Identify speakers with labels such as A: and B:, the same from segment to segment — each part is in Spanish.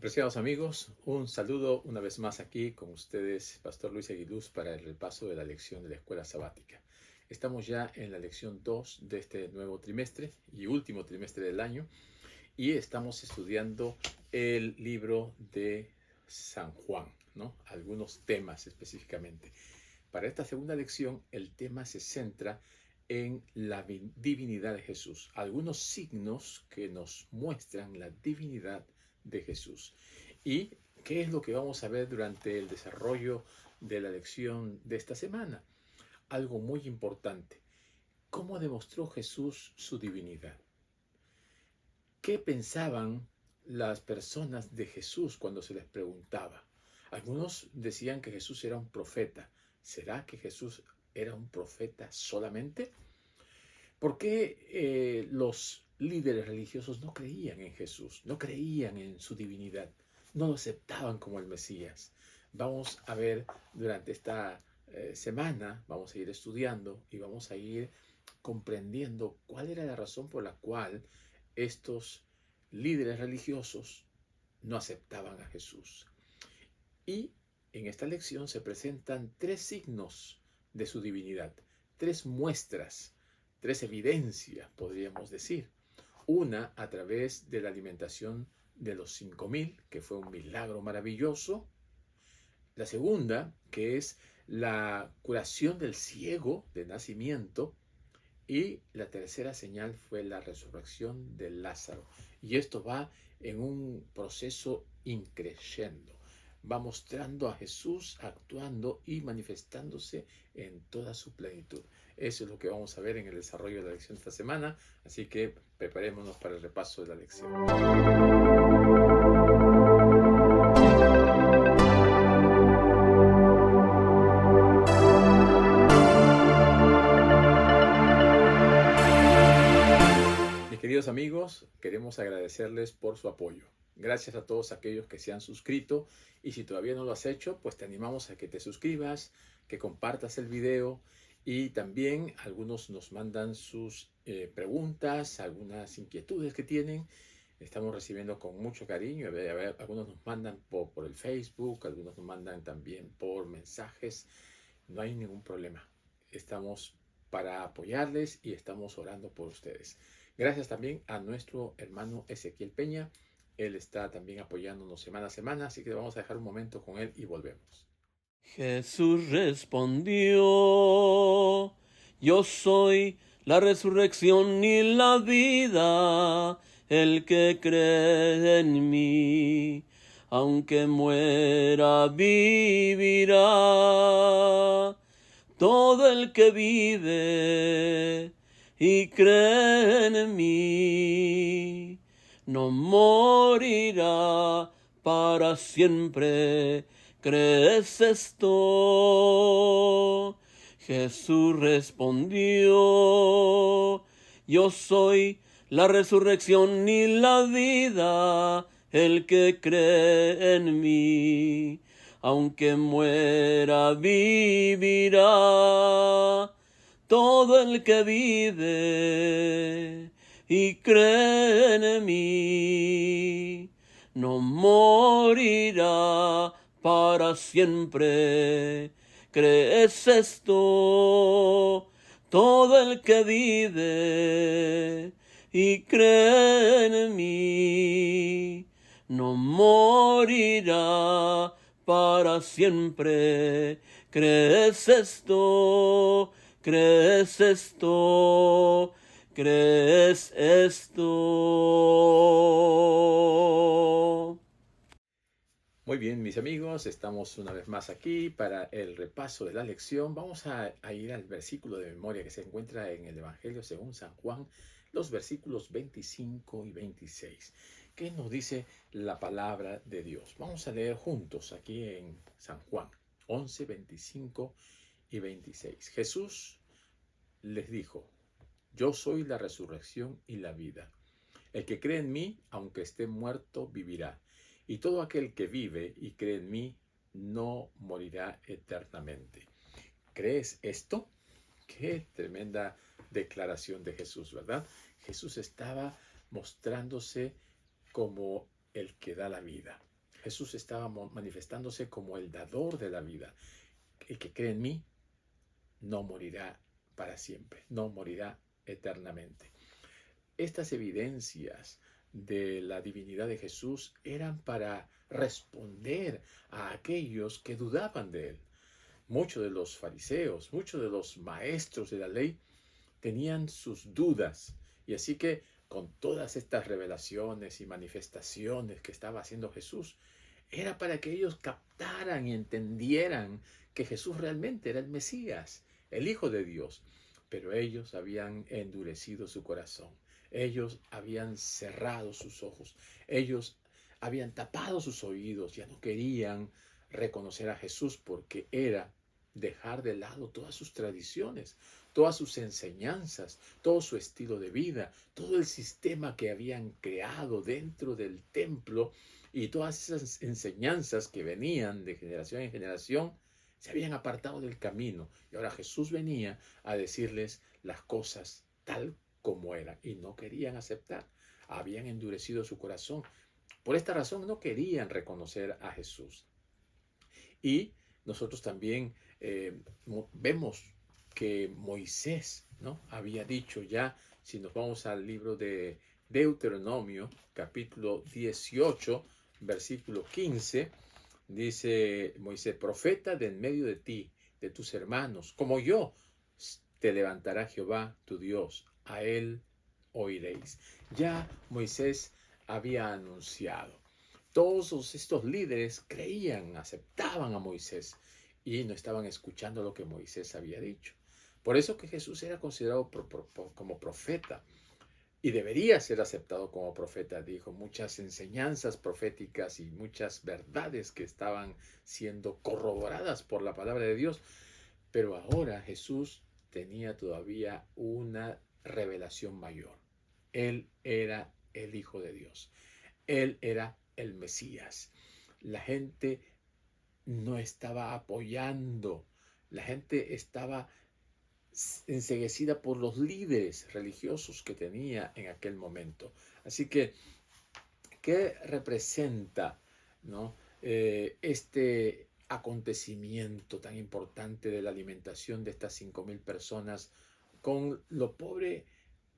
A: Apreciados amigos, un saludo una vez más aquí con ustedes, Pastor Luis Aguiluz, para el repaso de la lección de la escuela sabática. Estamos ya en la lección 2 de este nuevo trimestre y último trimestre del año y estamos estudiando el libro de San Juan, ¿no? Algunos temas específicamente. Para esta segunda lección, el tema se centra en la divinidad de Jesús, algunos signos que nos muestran la divinidad de Jesús. ¿Y qué es lo que vamos a ver durante el desarrollo de la lección de esta semana? Algo muy importante. ¿Cómo demostró Jesús su divinidad? ¿Qué pensaban las personas de Jesús cuando se les preguntaba? Algunos decían que Jesús era un profeta. ¿Será que Jesús era un profeta solamente? ¿Por qué los líderes religiosos no creían en Jesús, no creían en su divinidad, no lo aceptaban como el Mesías? Vamos a ver durante esta semana, vamos a ir estudiando y vamos a ir comprendiendo cuál era la razón por la cual estos líderes religiosos no aceptaban a Jesús. Y en esta lección se presentan tres signos de su divinidad, tres muestras, tres evidencias, podríamos decir. Una a través de la alimentación de los 5.000, que fue un milagro maravilloso. La segunda, que es la curación del ciego de nacimiento. Y la tercera señal fue la resurrección de Lázaro. Y esto va en un proceso increciendo. Va mostrando a Jesús actuando y manifestándose en toda su plenitud. Eso es lo que vamos a ver en el desarrollo de la lección de esta semana. Así que preparémonos para el repaso de la lección. Queridos amigos, queremos agradecerles por su apoyo. Gracias a todos aquellos que se han suscrito y si todavía no lo has hecho, pues te animamos a que te suscribas, que compartas el video y también algunos nos mandan sus preguntas, algunas inquietudes que tienen. Estamos recibiendo con mucho cariño. Algunos nos mandan por el Facebook, algunos nos mandan también por mensajes. No hay ningún problema. Estamos para apoyarles y estamos orando por ustedes. Gracias también a nuestro hermano Ezequiel Peña. Él está también apoyándonos semana a semana, así que vamos a dejar un momento con él y volvemos.
B: Jesús respondió: yo soy la resurrección y la vida. El que cree en mí, aunque muera, vivirá. Todo el que vive y cree en mí, no morirá para siempre. ¿Crees esto? Jesús respondió: yo soy la resurrección y la vida. El que cree en mí, aunque muera, vivirá. Todo el que vive y cree en mí, no morirá para siempre. ¿Crees esto? Todo el que vive y cree en mí, no morirá para siempre. ¿Crees esto? ¿Crees esto? ¿Crees esto?
A: Muy bien, mis amigos, estamos una vez más aquí para el repaso de la lección. Vamos a ir al versículo de memoria que se encuentra en el Evangelio según San Juan, los versículos 25 y 26. ¿Qué nos dice la palabra de Dios? Vamos a leer juntos aquí en San Juan 11, 25 y 26. Jesús les dijo: yo soy la resurrección y la vida. El que cree en mí, aunque esté muerto, vivirá. Y todo aquel que vive y cree en mí, no morirá eternamente. ¿Crees esto? Qué tremenda declaración de Jesús, ¿verdad? Jesús estaba mostrándose como el que da la vida. Jesús estaba manifestándose como el dador de la vida. El que cree en mí no morirá para siempre, no morirá eternamente. Estas evidencias de la divinidad de Jesús eran para responder a aquellos que dudaban de él. Muchos de los fariseos, muchos de los maestros de la ley tenían sus dudas, y así que con todas estas revelaciones y manifestaciones que estaba haciendo Jesús, era para que ellos captaran y entendieran que Jesús realmente era el Mesías, el Hijo de Dios. Pero ellos habían endurecido su corazón, ellos habían cerrado sus ojos, ellos habían tapado sus oídos, ya no querían reconocer a Jesús porque era dejar de lado todas sus tradiciones, todas sus enseñanzas, todo su estilo de vida, todo el sistema que habían creado dentro del templo y todas esas enseñanzas que venían de generación en generación se habían apartado del camino. Y ahora Jesús venía a decirles las cosas tal como eran y no querían aceptar. Habían endurecido su corazón. Por esta razón no querían reconocer a Jesús. Y nosotros también vemos que Moisés, ¿no?, había dicho ya, si nos vamos al libro de Deuteronomio, capítulo 18, versículo 15, dice Moisés: profeta de en medio de ti, de tus hermanos, como yo, te levantará Jehová tu Dios, a él oiréis. Ya Moisés había anunciado. Todos estos líderes creían, aceptaban a Moisés y no estaban escuchando lo que Moisés había dicho. Por eso que Jesús era considerado como profeta y debería ser aceptado como profeta. Dijo muchas enseñanzas proféticas y muchas verdades que estaban siendo corroboradas por la palabra de Dios. Pero ahora Jesús tenía todavía una revelación mayor. Él era el Hijo de Dios. Él era el Mesías. La gente no estaba apoyando. La gente estaba enceguecida por los líderes religiosos que tenía en aquel momento. Así que, ¿qué representa, ¿no?, este acontecimiento tan importante de la alimentación de estas 5,000 personas con lo pobre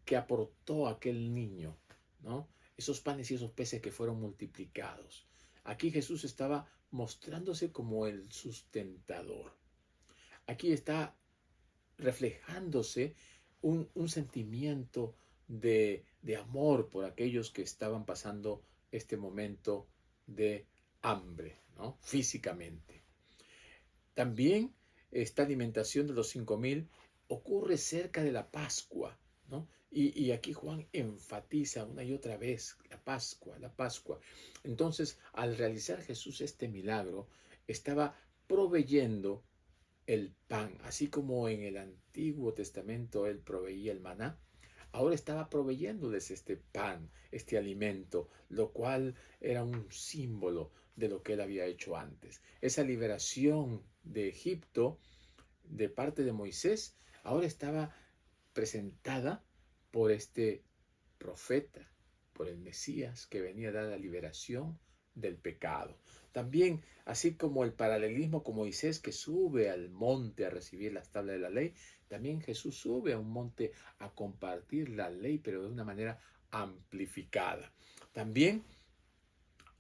A: que aportó aquel niño, ¿no? Esos panes y esos peces que fueron multiplicados. Aquí Jesús estaba mostrándose como el sustentador. Aquí está reflejándose un sentimiento de amor por aquellos que estaban pasando este momento de hambre, ¿no?, físicamente. También esta alimentación de los 5,000 ocurre cerca de la Pascua, ¿no? Y aquí Juan enfatiza una y otra vez la Pascua, la Pascua. Entonces, al realizar Jesús este milagro, estaba proveyendo el pan, así como en el Antiguo Testamento él proveía el maná. Ahora estaba proveyéndoles este pan, este alimento, lo cual era un símbolo de lo que él había hecho antes. Esa liberación de Egipto de parte de Moisés ahora estaba presentada por este profeta, por el Mesías que venía a dar la liberación del pecado. También, así como el paralelismo con Moisés que sube al monte a recibir las tablas de la ley, también Jesús sube a un monte a compartir la ley, pero de una manera amplificada. También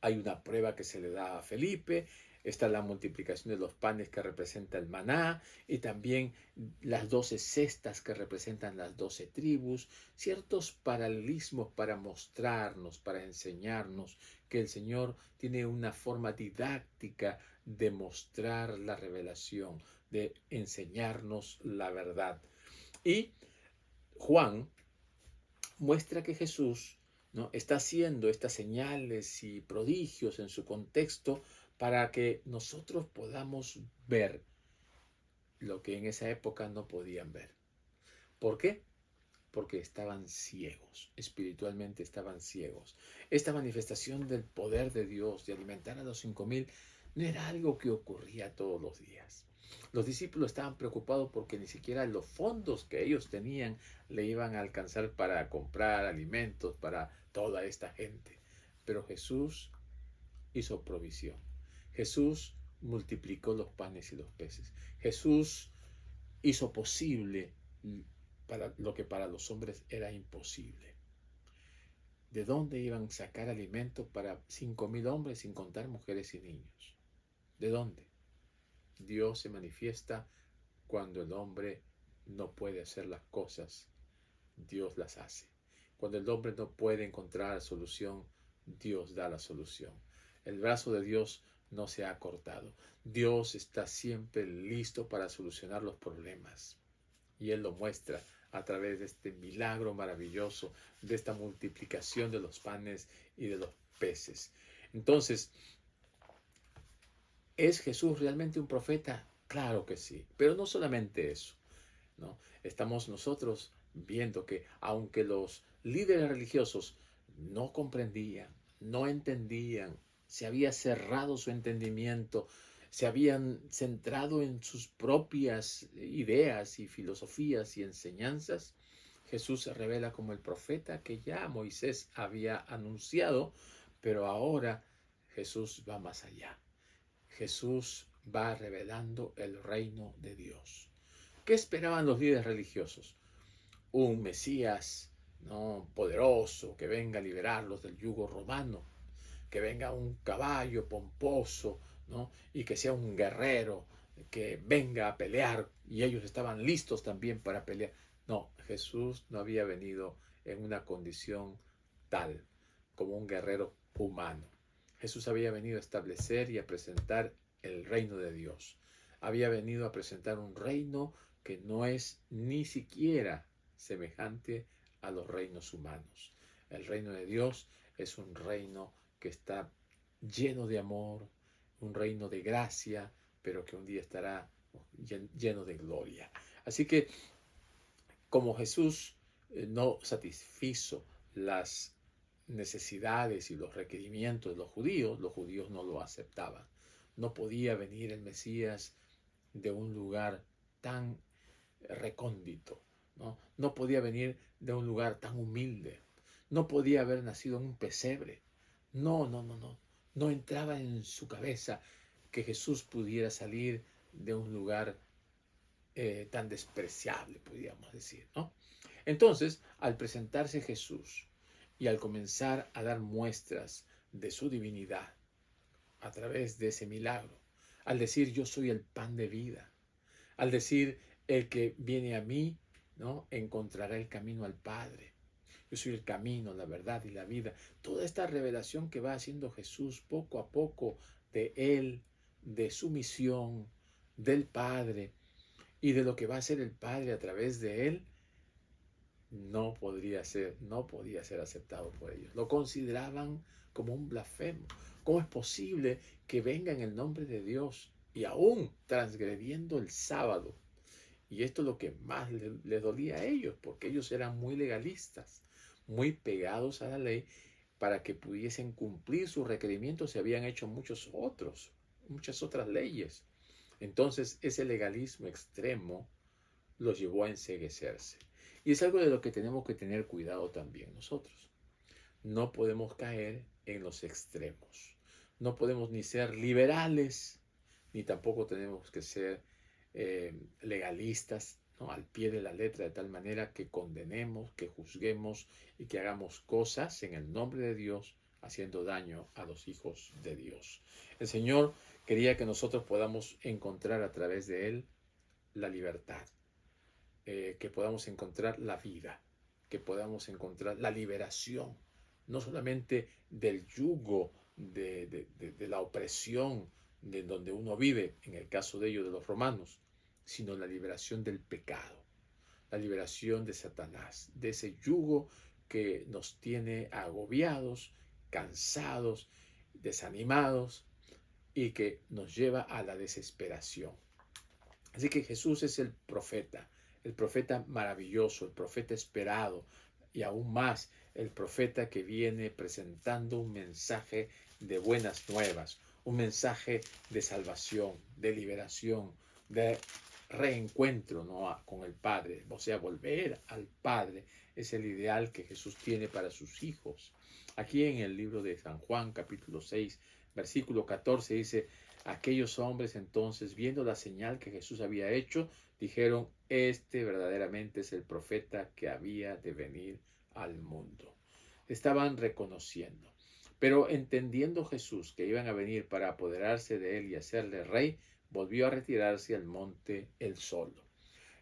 A: hay una prueba que se le da a Felipe. Está la multiplicación de los panes que representa el maná y también las 12 cestas que representan las 12 tribus. Ciertos paralelismos para mostrarnos, para enseñarnos que el Señor tiene una forma didáctica de mostrar la revelación, de enseñarnos la verdad. Y Juan muestra que Jesús, ¿no?, está haciendo estas señales y prodigios en su contexto para que nosotros podamos ver lo que en esa época no podían ver. ¿Por qué? Porque estaban ciegos, espiritualmente estaban ciegos. Esta manifestación del poder de Dios de alimentar a los 5,000 no era algo que ocurría todos los días. Los discípulos estaban preocupados porque ni siquiera los fondos que ellos tenían le iban a alcanzar para comprar alimentos para toda esta gente. Pero Jesús hizo provisión. Jesús multiplicó los panes y los peces. Jesús hizo posible para lo que para los hombres era imposible. ¿De dónde iban a sacar alimento para 5.000 hombres sin contar mujeres y niños? ¿De dónde? Dios se manifiesta cuando el hombre no puede hacer las cosas, Dios las hace. Cuando el hombre no puede encontrar solución, Dios da la solución. El brazo de Dios no se ha cortado. Dios está siempre listo para solucionar los problemas. Y Él lo muestra a través de este milagro maravilloso, de esta multiplicación de los panes y de los peces. Entonces, ¿es Jesús realmente un profeta? Claro que sí, pero no solamente eso, ¿no? Estamos nosotros viendo que aunque los líderes religiosos no comprendían, no entendían, se había cerrado su entendimiento, se habían centrado en sus propias ideas y filosofías y enseñanzas, Jesús se revela como el profeta que ya Moisés había anunciado, pero ahora Jesús va más allá. Jesús va revelando el reino de Dios. ¿Qué esperaban los líderes religiosos? Un Mesías, ¿no?, poderoso, que venga a liberarlos del yugo romano, que venga un caballo pomposo, ¿no?, y que sea un guerrero, que venga a pelear, y ellos estaban listos también para pelear. No, Jesús no había venido en una condición tal como un guerrero humano. Jesús había venido a establecer y a presentar el reino de Dios. Había venido a presentar un reino que no es ni siquiera semejante a los reinos humanos. El reino de Dios es un reino que está lleno de amor, un reino de gracia, pero que un día estará lleno de gloria. Así que, como Jesús no satisfizo las necesidades y los requerimientos de los judíos no lo aceptaban. No podía venir el Mesías de un lugar tan recóndito, ¿no? No podía venir de un lugar tan humilde. No podía haber nacido en un pesebre. No. No entraba en su cabeza que Jesús pudiera salir de un lugar tan despreciable, podríamos decir, ¿no? Entonces, al presentarse Jesús y al comenzar a dar muestras de su divinidad a través de ese milagro, al decir yo soy el pan de vida, al decir el que viene a mí, ¿no?, encontrará el camino al Padre. Yo soy el camino, la verdad y la vida. Toda esta revelación que va haciendo Jesús poco a poco de Él, de su misión, del Padre y de lo que va a hacer el Padre a través de Él, no podía ser aceptado por ellos. Lo consideraban como un blasfemo. ¿Cómo es posible que venga en el nombre de Dios y aún transgrediendo el sábado? Y esto es lo que más les dolía a ellos, porque ellos eran muy legalistas, muy pegados a la ley. Para que pudiesen cumplir sus requerimientos se habían hecho muchas otras leyes. Entonces ese legalismo extremo los llevó a enceguecerse. Y es algo de lo que tenemos que tener cuidado también nosotros. No podemos caer en los extremos. No podemos ni ser liberales, ni tampoco tenemos que ser legalistas, ¿no?, al pie de la letra, de tal manera que condenemos, que juzguemos y que hagamos cosas en el nombre de Dios, haciendo daño a los hijos de Dios. El Señor quería que nosotros podamos encontrar a través de Él la libertad, que podamos encontrar la vida, que podamos encontrar la liberación, no solamente del yugo de la opresión de donde uno vive, en el caso de ellos, de los romanos, sino la liberación del pecado, la liberación de Satanás, de ese yugo que nos tiene agobiados, cansados, desanimados y que nos lleva a la desesperación. Así que Jesús es el profeta maravilloso, el profeta esperado y aún más el profeta que viene presentando un mensaje de buenas nuevas, un mensaje de salvación, de liberación, de reencuentro, ¿no?, con el Padre. O sea, volver al Padre es el ideal que Jesús tiene para sus hijos. Aquí en el libro de San Juan, capítulo 6, Versículo 14 dice, aquellos hombres entonces, viendo la señal que Jesús había hecho, dijeron, este verdaderamente es el profeta que había de venir al mundo. Estaban reconociendo. Pero entendiendo Jesús que iban a venir para apoderarse de él y hacerle rey, volvió a retirarse al monte él solo.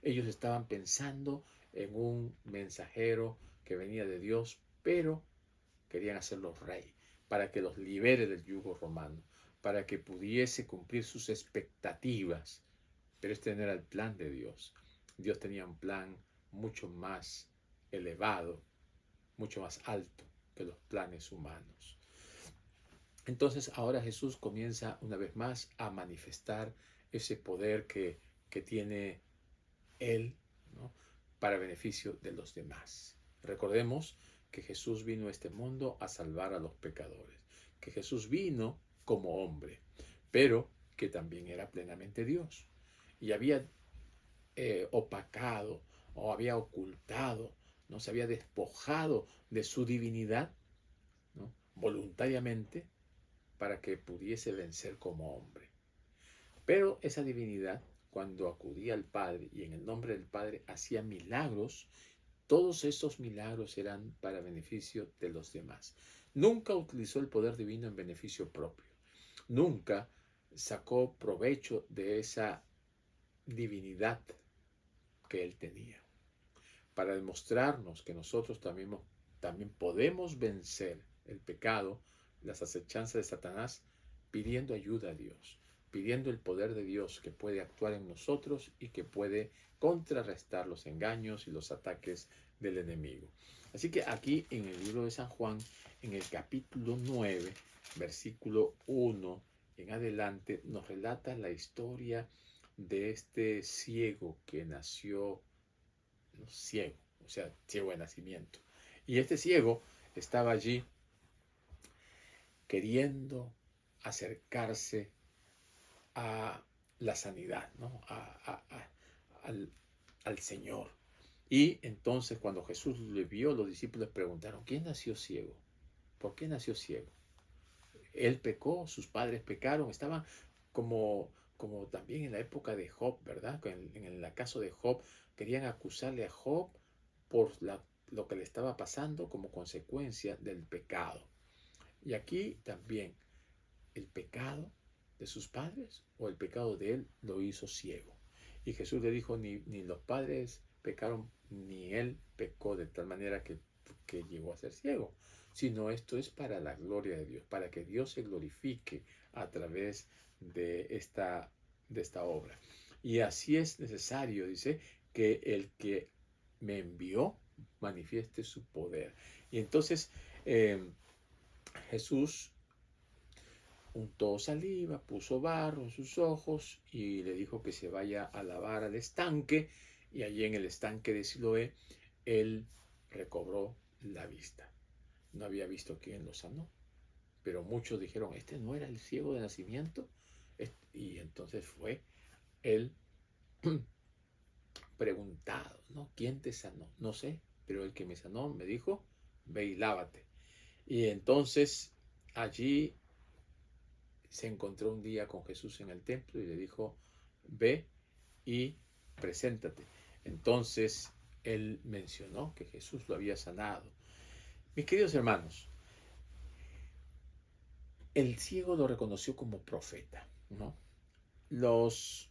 A: Ellos estaban pensando en un mensajero que venía de Dios, pero querían hacerlo rey, para que los libere del yugo romano, para que pudiese cumplir sus expectativas. Pero este no era el plan de Dios. Dios tenía un plan mucho más elevado, mucho más alto que los planes humanos. Entonces ahora Jesús comienza una vez más a manifestar ese poder que tiene Él, ¿no?, para beneficio de los demás. Recordemos que Jesús vino a este mundo a salvar a los pecadores, que Jesús vino como hombre, pero que también era plenamente Dios y había opacado o había ocultado, no se había despojado de su divinidad, ¿no?, voluntariamente, para que pudiese vencer como hombre. Pero esa divinidad, cuando acudía al Padre y en el nombre del Padre hacía milagros, todos estos milagros eran para beneficio de los demás. Nunca utilizó el poder divino en beneficio propio. Nunca sacó provecho de esa divinidad que él tenía. Para demostrarnos que nosotros también podemos vencer el pecado, las acechanzas de Satanás, pidiendo ayuda a Dios, pidiendo el poder de Dios que puede actuar en nosotros y que puede contrarrestar los engaños y los ataques del enemigo. Así que aquí en el libro de San Juan, en el capítulo 9, versículo 1 en adelante, nos relata la historia de este ciego que nació ciego, o sea, ciego de nacimiento. Y este ciego estaba allí queriendo acercarse a la sanidad, ¿no?, al Señor. Y entonces cuando Jesús le vio, los discípulos preguntaron, ¿quién nació ciego? ¿Por qué nació ciego? Él pecó, sus padres pecaron, estaban como también en la época de Job, ¿verdad? En el caso de Job, querían acusarle a Job por lo que le estaba pasando como consecuencia del pecado. Y aquí también, el pecado de sus padres o el pecado de él lo hizo ciego. Y Jesús le dijo, ni los padres pecaron, ni él pecó de tal manera que llegó a ser ciego, sino esto es para la gloria de Dios, para que Dios se glorifique a través de esta obra. Y así es necesario, dice, que el que me envió manifieste su poder. Y entonces Jesús untó saliva, puso barro en sus ojos y le dijo que se vaya a lavar al estanque. Y allí en el estanque de Siloé, él recobró la vista. No había visto quién lo sanó, pero muchos dijeron, ¿este no era el ciego de nacimiento? Y entonces fue él preguntado, ¿no?, ¿quién te sanó? No sé, pero el que me sanó me dijo, ve y lávate. Y entonces allí se encontró un día con Jesús en el templo y le dijo, ve y preséntate. Entonces él mencionó que Jesús lo había sanado. Mis queridos hermanos, el ciego lo reconoció como profeta, ¿no? Los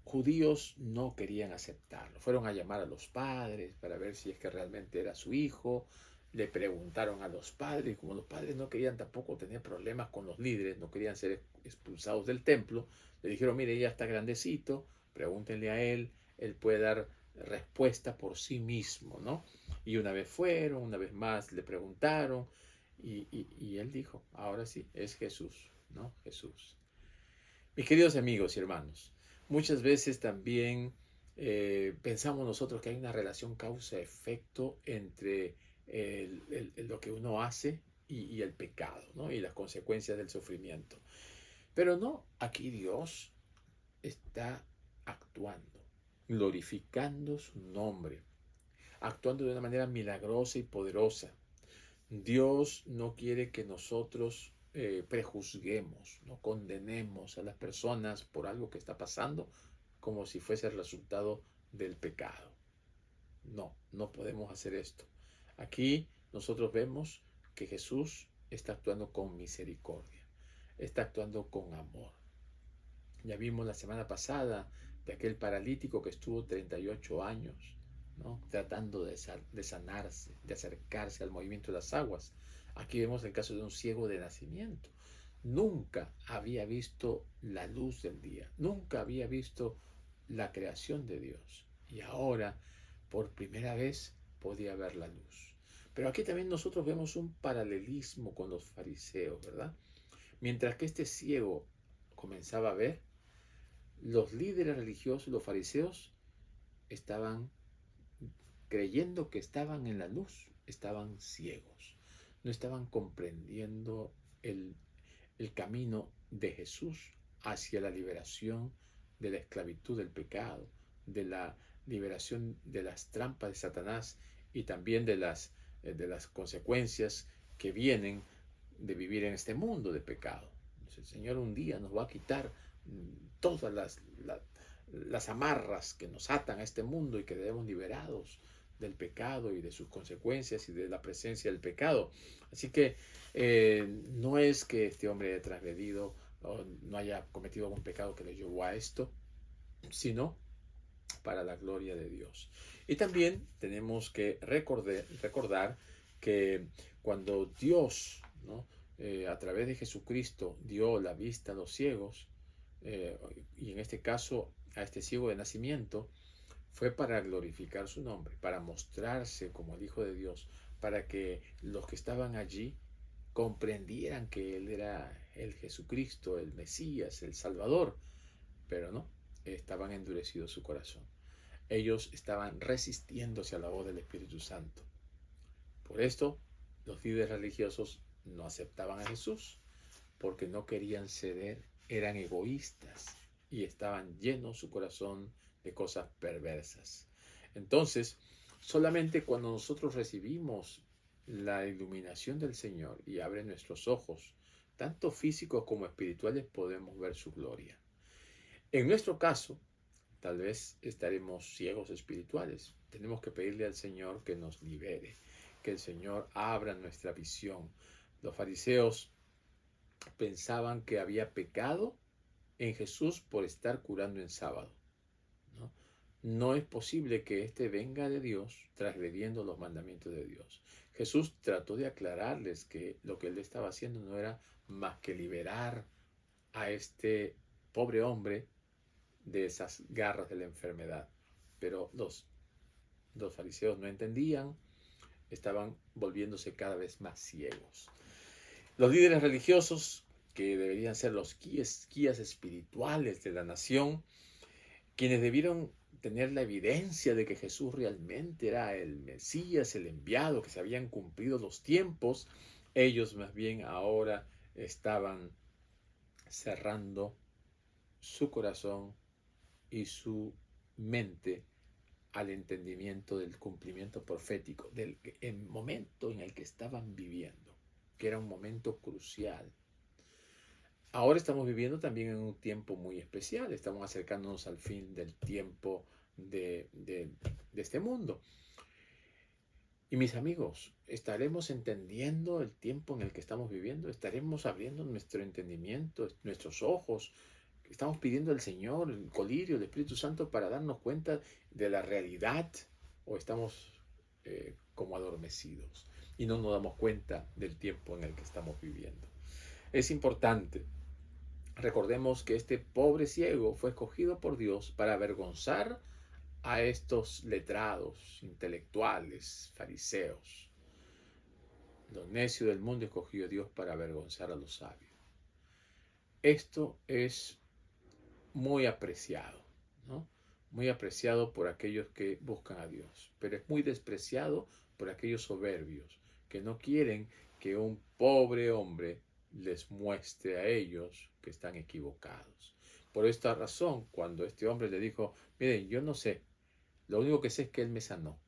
A: judíos no querían aceptarlo. Fueron a llamar a los padres para ver si es que realmente era su hijo. Le preguntaron a los padres, y como los padres no querían tampoco tener problemas con los líderes, no querían ser expulsados del templo, le dijeron, mire, ya está grandecito, pregúntenle a él puede dar respuesta por sí mismo, ¿no? Y una vez fueron, una vez más le preguntaron, y él dijo, ahora sí, es Jesús, ¿no? Jesús. Mis queridos amigos y hermanos, muchas veces también pensamos nosotros que hay una relación causa-efecto entre lo que uno hace y el pecado, ¿no?, y las consecuencias del sufrimiento. Pero no, aquí Dios está actuando, glorificando su nombre, actuando de una manera milagrosa y poderosa. Dios no quiere que nosotros prejuzguemos, no condenemos a las personas por algo que está pasando como si fuese el resultado del pecado. No, no podemos hacer esto. Aquí nosotros vemos que Jesús está actuando con misericordia, está actuando con amor. Ya vimos la semana pasada de aquel paralítico que estuvo 38 años, ¿no?, tratando de sanarse, de acercarse al movimiento de las aguas. Aquí vemos el caso de un ciego de nacimiento. Nunca había visto la luz del día, nunca había visto la creación de Dios. Y ahora, por primera vez, podía ver la luz. Pero aquí también nosotros vemos un paralelismo con los fariseos, ¿verdad? Mientras que este ciego comenzaba a ver, los líderes religiosos, los fariseos, estaban creyendo que estaban en la luz, estaban ciegos, no estaban comprendiendo el camino de Jesús hacia la liberación de la esclavitud del pecado, de la liberación de las trampas de Satanás y también de las consecuencias que vienen de vivir en este mundo de pecado. El Señor un día nos va a quitar todas las amarras que nos atan a este mundo y que debemos liberados del pecado y de sus consecuencias y de la presencia del pecado. Así que no es que este hombre haya transgredido o no haya cometido algún pecado que le llevó a esto, sino para la gloria de Dios. Y también tenemos que recordar que cuando Dios, ¿no?, a través de Jesucristo dio la vista a los ciegos, y en este caso a este ciego de nacimiento, fue para glorificar su nombre, para mostrarse como el Hijo de Dios, para que los que estaban allí comprendieran que Él era el Jesucristo, el Mesías, el Salvador. Pero no, estaban endurecidos su corazón. Ellos estaban resistiéndose a la voz del Espíritu Santo. Por esto, los líderes religiosos no aceptaban a Jesús, porque no querían ceder, eran egoístas y estaban llenos su corazón de cosas perversas. Entonces, solamente cuando nosotros recibimos la iluminación del Señor y abre nuestros ojos, tanto físicos como espirituales, podemos ver su gloria. En nuestro caso, tal vez estaremos ciegos espirituales. Tenemos que pedirle al Señor que nos libere, que el Señor abra nuestra visión. Los fariseos pensaban que había pecado en Jesús por estar curando en sábado, ¿no? No es posible que éste venga de Dios transgrediendo los mandamientos de Dios. Jesús trató de aclararles que lo que él estaba haciendo no era más que liberar a este pobre hombre de esas garras de la enfermedad. Pero los fariseos no entendían, estaban volviéndose cada vez más ciegos. Los líderes religiosos, que deberían ser los guías espirituales de la nación, quienes debieron tener la evidencia de que Jesús realmente era el Mesías, el enviado, que se habían cumplido los tiempos, ellos más bien ahora estaban cerrando su corazón y su mente al entendimiento del cumplimiento profético, del momento en el que estaban viviendo, que era un momento crucial. Ahora estamos viviendo también en un tiempo muy especial, estamos acercándonos al fin del tiempo de este mundo. Y mis amigos, ¿estaremos entendiendo el tiempo en el que estamos viviendo? ¿Estaremos abriendo nuestro entendimiento, nuestros ojos? ¿Estamos pidiendo al Señor, el colirio, el Espíritu Santo para darnos cuenta de la realidad? ¿O estamos como adormecidos y no nos damos cuenta del tiempo en el que estamos viviendo? Es importante. Recordemos que este pobre ciego fue escogido por Dios para avergonzar a estos letrados, intelectuales, fariseos. Lo necio del mundo escogió Dios para avergonzar a los sabios. Esto es muy apreciado, ¿no? Muy apreciado por aquellos que buscan a Dios, pero es muy despreciado por aquellos soberbios que no quieren que un pobre hombre les muestre a ellos que están equivocados. Por esta razón, cuando este hombre le dijo, miren, yo no sé, lo único que sé es que él me sanó.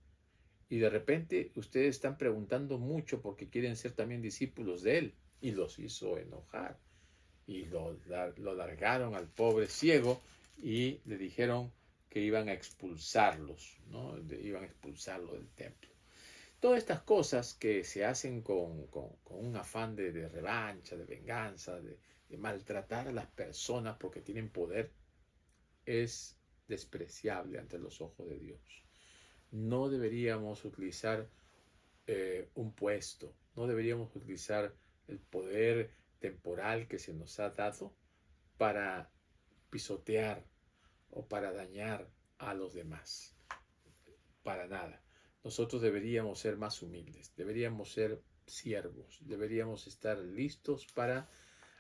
A: Y de repente ustedes están preguntando mucho porque quieren ser también discípulos de él. y los hizo enojar. Y lo largaron al pobre ciego y le dijeron que iban a expulsarlos, ¿no? Iban a expulsarlo del templo. Todas estas cosas que se hacen con un afán de revancha, de venganza, de maltratar a las personas porque tienen poder, es despreciable ante los ojos de Dios. No deberíamos utilizar un puesto, no deberíamos utilizar el poder temporal que se nos ha dado para pisotear o para dañar a los demás. Para nada. Nosotros deberíamos ser más humildes, deberíamos ser siervos, deberíamos estar listos para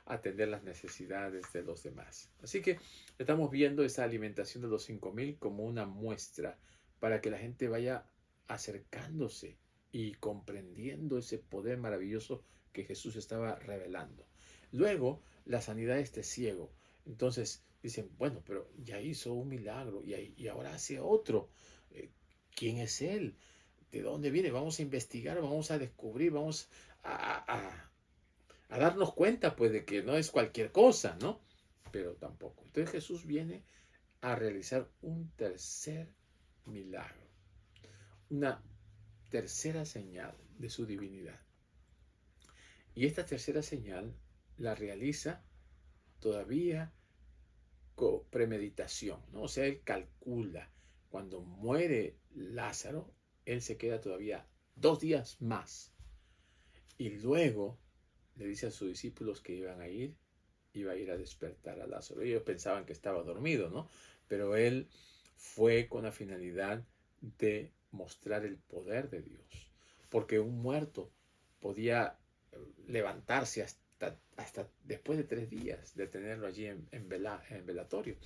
A: atender las necesidades de los demás. Así que estamos viendo esa alimentación de los 5.000 como una muestra para que la gente vaya acercándose y comprendiendo ese poder maravilloso que Jesús estaba revelando. Luego, la sanidad de este ciego. Entonces dicen, bueno, pero ya hizo un milagro y ahora hace otro. ¿Quién es él? ¿De dónde viene? Vamos a investigar, vamos a descubrir, vamos a darnos cuenta, pues, de que no es cualquier cosa, ¿no? Pero tampoco. Entonces Jesús viene a realizar un tercer milagro, una tercera señal de su divinidad. Y esta tercera señal la realiza todavía con premeditación, ¿no? O sea, él calcula. Cuando muere Lázaro, él se queda todavía 2 días más. Y luego le dice a sus discípulos que iba a ir a despertar a Lázaro. Ellos pensaban que estaba dormido, ¿no? Pero él fue con la finalidad de mostrar el poder de Dios. Porque un muerto podía levantarse hasta después de 3 días de tenerlo allí en velatorio.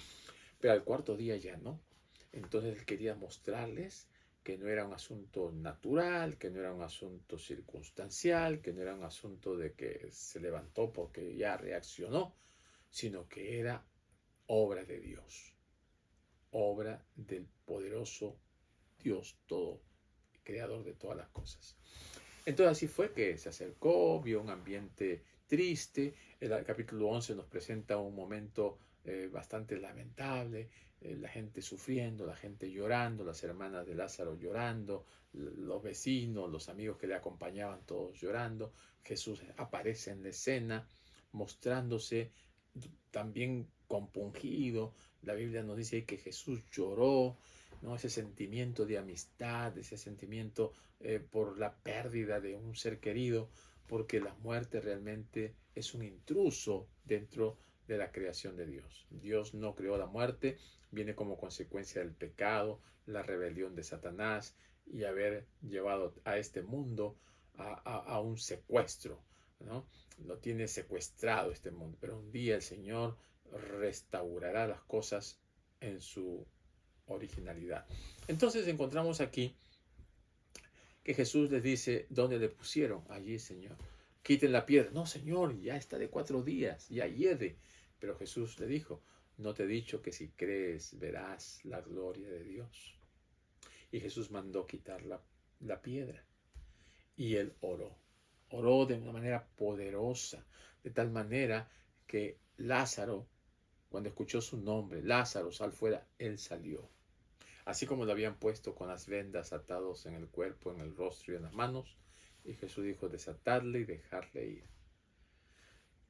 A: Pero al 4.º día ya no. Entonces él quería mostrarles que no era un asunto natural, que no era un asunto circunstancial, que no era un asunto de que se levantó porque ya reaccionó, sino que era obra de Dios, obra del poderoso Dios todo, creador de todas las cosas. Entonces así fue que se acercó, vio un ambiente triste. El capítulo 11 nos presenta un momento bastante lamentable, la gente sufriendo, la gente llorando, las hermanas de Lázaro llorando, los vecinos, los amigos que le acompañaban todos llorando. Jesús aparece en la escena mostrándose también compungido. La Biblia nos dice que Jesús lloró, ¿no? Ese sentimiento de amistad, ese sentimiento por la pérdida de un ser querido, porque la muerte realmente es un intruso dentro de la creación de Dios. Dios no creó la muerte, viene como consecuencia del pecado, la rebelión de Satanás y haber llevado a este mundo a un secuestro, ¿no? Lo tiene secuestrado este mundo, pero un día el Señor restaurará las cosas en su originalidad. Entonces encontramos aquí que Jesús les dice, ¿dónde le pusieron? Allí, Señor. Quiten la piedra. No, Señor, ya está de 4 días, ya hiede. Pero Jesús le dijo, ¿no te he dicho que si crees verás la gloria de Dios? Y Jesús mandó quitar la piedra. Y él oró de una manera poderosa, de tal manera que Lázaro, cuando escuchó su nombre, Lázaro, sal fuera, él salió. Así como lo habían puesto con las vendas atados en el cuerpo, en el rostro y en las manos, y Jesús dijo, desatadle y dejarle ir.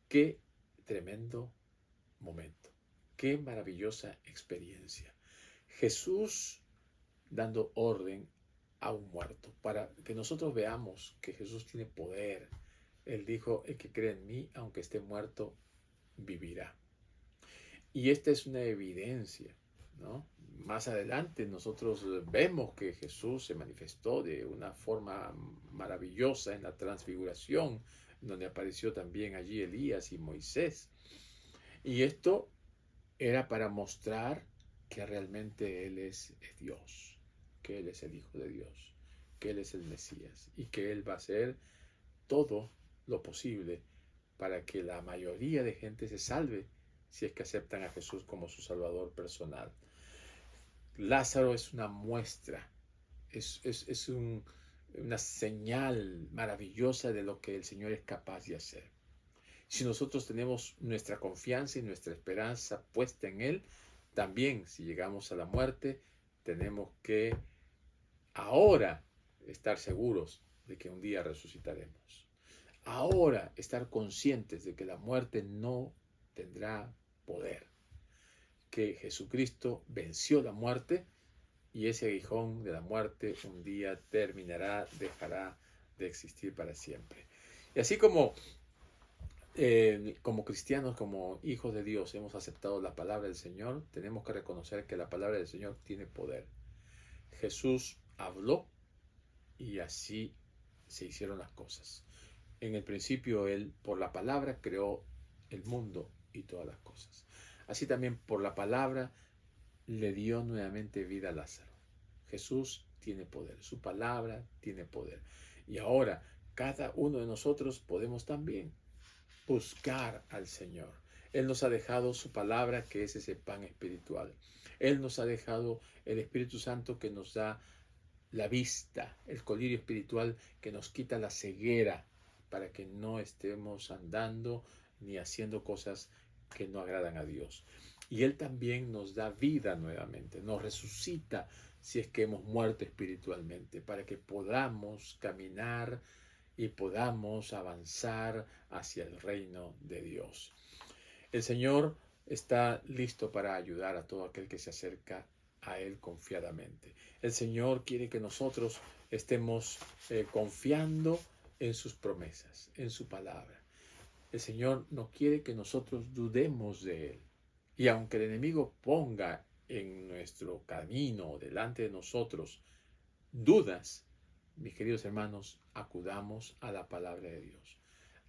A: Qué tremendo momento, qué maravillosa experiencia. Jesús dando orden a un muerto, para que nosotros veamos que Jesús tiene poder. Él dijo, el que cree en mí, aunque esté muerto, vivirá. Y esta es una evidencia, ¿no? Más adelante nosotros vemos que Jesús se manifestó de una forma maravillosa en la transfiguración, donde apareció también allí Elías y Moisés. Y esto era para mostrar que realmente Él es Dios, que Él es el Hijo de Dios, que Él es el Mesías y que Él va a hacer todo lo posible para que la mayoría de gente se salve si es que aceptan a Jesús como su Salvador personal. Lázaro es una muestra, una señal maravillosa de lo que el Señor es capaz de hacer. Si nosotros tenemos nuestra confianza y nuestra esperanza puesta en Él, también si llegamos a la muerte, tenemos que ahora estar seguros de que un día resucitaremos. Ahora estar conscientes de que la muerte no tendrá poder, que Jesucristo venció la muerte y ese aguijón de la muerte un día terminará, dejará de existir para siempre. Y así como cristianos, como hijos de Dios, hemos aceptado la palabra del Señor, tenemos que reconocer que la palabra del Señor tiene poder. Jesús habló y así se hicieron las cosas. En el principio Él, por la palabra, creó el mundo y todas las cosas. Así también por la palabra le dio nuevamente vida a Lázaro. Jesús tiene poder, su palabra tiene poder. Y ahora cada uno de nosotros podemos también buscar al Señor. Él nos ha dejado su palabra, que es ese pan espiritual. Él nos ha dejado el Espíritu Santo, que nos da la vista, el colirio espiritual que nos quita la ceguera para que no estemos andando ni haciendo cosas que no agradan a Dios. Y Él también nos da vida nuevamente, nos resucita si es que hemos muerto espiritualmente, para que podamos caminar y podamos avanzar hacia el reino de Dios. El Señor está listo para ayudar a todo aquel que se acerca a Él confiadamente. El Señor quiere que nosotros estemos confiando en sus promesas, en su palabra. El Señor no quiere que nosotros dudemos de Él. Y aunque el enemigo ponga en nuestro camino, delante de nosotros, dudas, mis queridos hermanos, acudamos a la palabra de Dios.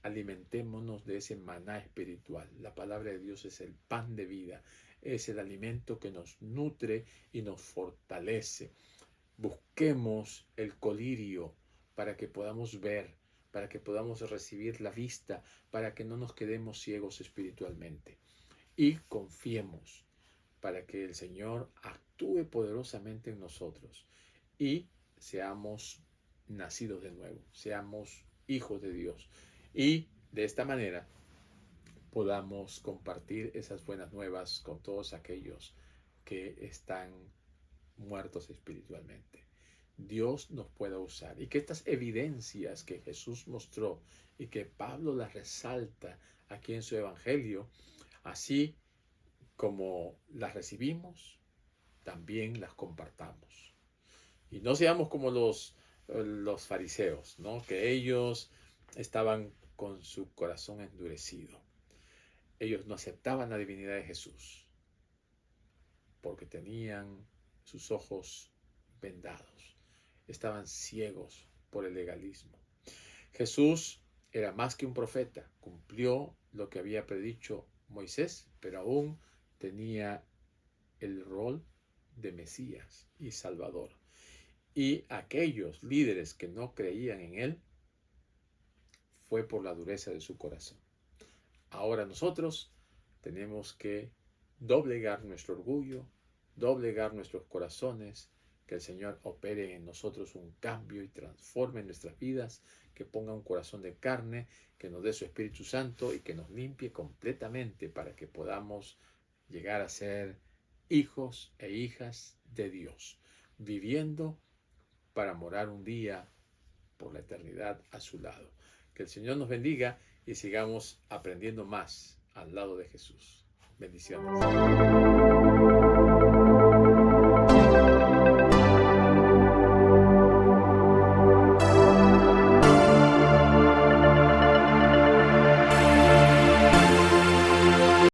A: Alimentémonos de ese maná espiritual. La palabra de Dios es el pan de vida, es el alimento que nos nutre y nos fortalece. Busquemos el colirio para que podamos ver, para que podamos recibir la vista, para que no nos quedemos ciegos espiritualmente. Y confiemos para que el Señor actúe poderosamente en nosotros y seamos nacidos de nuevo, seamos hijos de Dios. Y de esta manera podamos compartir esas buenas nuevas con todos aquellos que están muertos espiritualmente. Dios nos pueda usar y que estas evidencias que Jesús mostró y que Pablo las resalta aquí en su evangelio, así como las recibimos, también las compartamos. Y no seamos como los fariseos, ¿no? Que ellos estaban con su corazón endurecido. Ellos no aceptaban la divinidad de Jesús porque tenían sus ojos vendados. Estaban ciegos por el legalismo. Jesús era más que un profeta. Cumplió lo que había predicho Moisés, pero aún tenía el rol de Mesías y Salvador. Y aquellos líderes que no creían en Él, fue por la dureza de su corazón. Ahora nosotros tenemos que doblegar nuestro orgullo, doblegar nuestros corazones, que el Señor opere en nosotros un cambio y transforme nuestras vidas, que ponga un corazón de carne, que nos dé su Espíritu Santo y que nos limpie completamente para que podamos llegar a ser hijos e hijas de Dios, viviendo para morar un día por la eternidad a su lado. Que el Señor nos bendiga y sigamos aprendiendo más al lado de Jesús. Bendiciones.